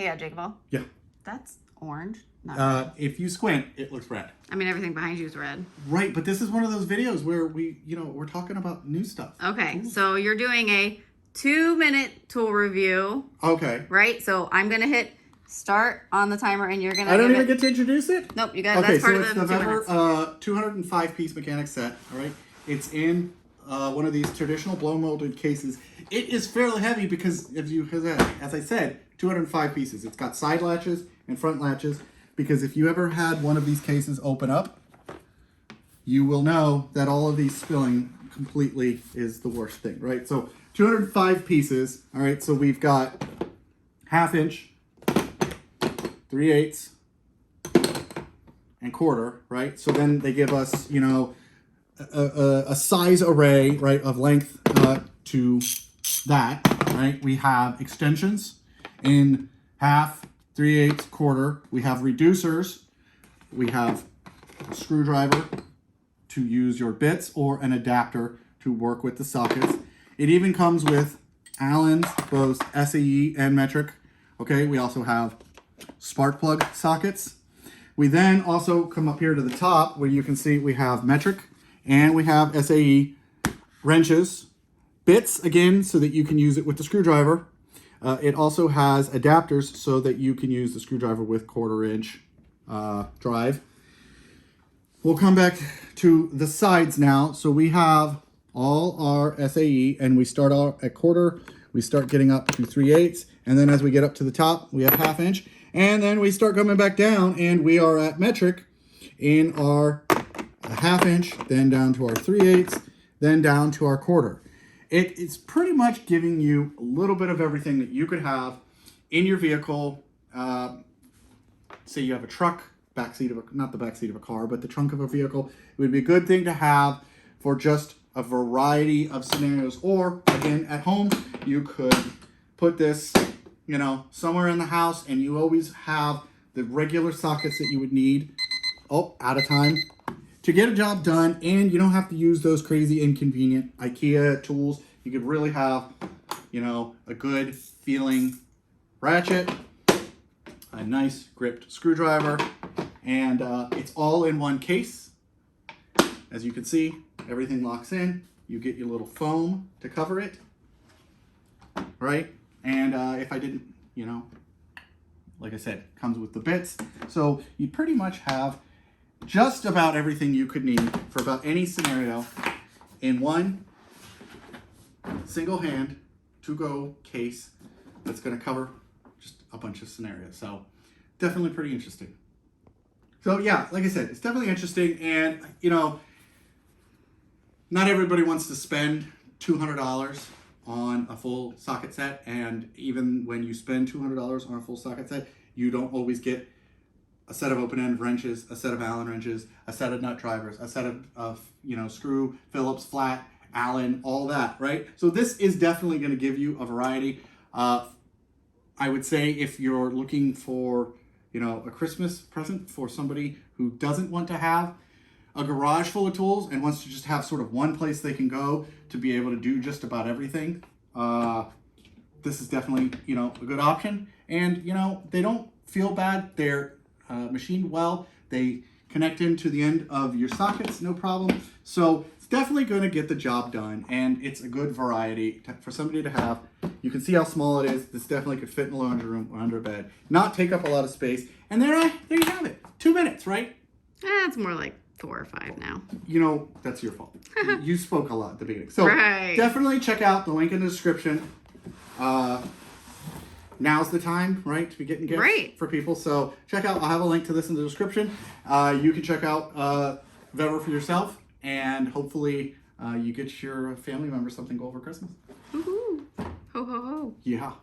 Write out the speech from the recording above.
Hey, JakeOfALL. Yeah. That's orange. Not red. If you squint, it looks red. I mean, everything behind you is red. Right, but this is one of those videos where we're talking about new stuff. Okay, so you're doing a 2-minute tool review. Okay. Right? So I'm going to hit start on the timer and you're going to I don't even get to introduce it? Nope, you got Okay, that's part so of it's the the 2 minutes. VEVOR 205-piece mechanic set, all right? It's in one of these traditional blow-molded cases. It is fairly heavy because, as I said, 205 pieces. It's got side latches and front latches because if you ever had one of these cases open up, you will know that all of these spilling completely is the worst thing, right? So 205 pieces, all right? So we've got 1/2 inch, 3/8, and 1/4, right? So then they give us, a size array, right, of length to that, right? We have extensions in 1/2, 3/8, 1/4. We have reducers. We have a screwdriver to use your bits or an adapter to work with the sockets. It even comes with Allen's, both SAE and metric. Okay, we also have spark plug sockets. We then also come up here to the top where you can see we have metric and we have SAE wrenches, bits again so that you can use it with the screwdriver. It also has adapters so that you can use the screwdriver with 1/4 inch drive. We'll come back to the sides now. So we have all our SAE and we start out at 1/4. We start getting up to 3/8. And then as we get up to the top, we have 1/2 inch. And then we start coming back down and we are at metric in our 1/2 inch, then down to our 3/8, then down to our 1/4. It is pretty much giving you a little bit of everything that you could have in your vehicle. Say you have a truck, not the backseat of a car, but the trunk of a vehicle. It would be a good thing to have for just a variety of scenarios. Or again, at home, you could put this, somewhere in the house and you always have the regular sockets that you would need. Oh, out of time. To get a job done, and you don't have to use those crazy inconvenient IKEA tools. You could really have, a good feeling ratchet, a nice gripped screwdriver, and it's all in one case. As you can see, everything locks in. You get your little foam to cover it, right? And if I didn't, like I said, comes with the bits. So you pretty much have just about everything you could need for about any scenario in one single hand to-go case that's going to cover just a bunch of scenarios. So definitely pretty interesting. So yeah, like I said, it's definitely interesting. And, not everybody wants to spend $200 on a full socket set. And even when you spend $200 on a full socket set, you don't always get a set of open-end wrenches, a set of Allen wrenches, a set of nut drivers, a set of screw, Phillips, flat, Allen, all that, right? So this is definitely going to give you a variety. I would say if you're looking for, a Christmas present for somebody who doesn't want to have a garage full of tools and wants to just have sort of one place they can go to be able to do just about everything, this is definitely, a good option. And, they don't feel bad. They're machined well. They connect into the end of your sockets, no problem. So it's definitely going to get the job done, and it's a good variety for somebody to have. You can see how small it is. This definitely could fit in the laundry room or under a bed, not take up a lot of space. And there you have it. 2 minutes, right? It's more like 4 or 5 now. That's your fault. You spoke a lot at the beginning. So right. Definitely check out the link in the description. Now's the time, right, to be getting gifts for people. So check out, I'll have a link to this in the description. You can check out VEVOR for yourself, and hopefully you get your family member something cool for Christmas. Woohoo! Ho, ho, ho. Yeah.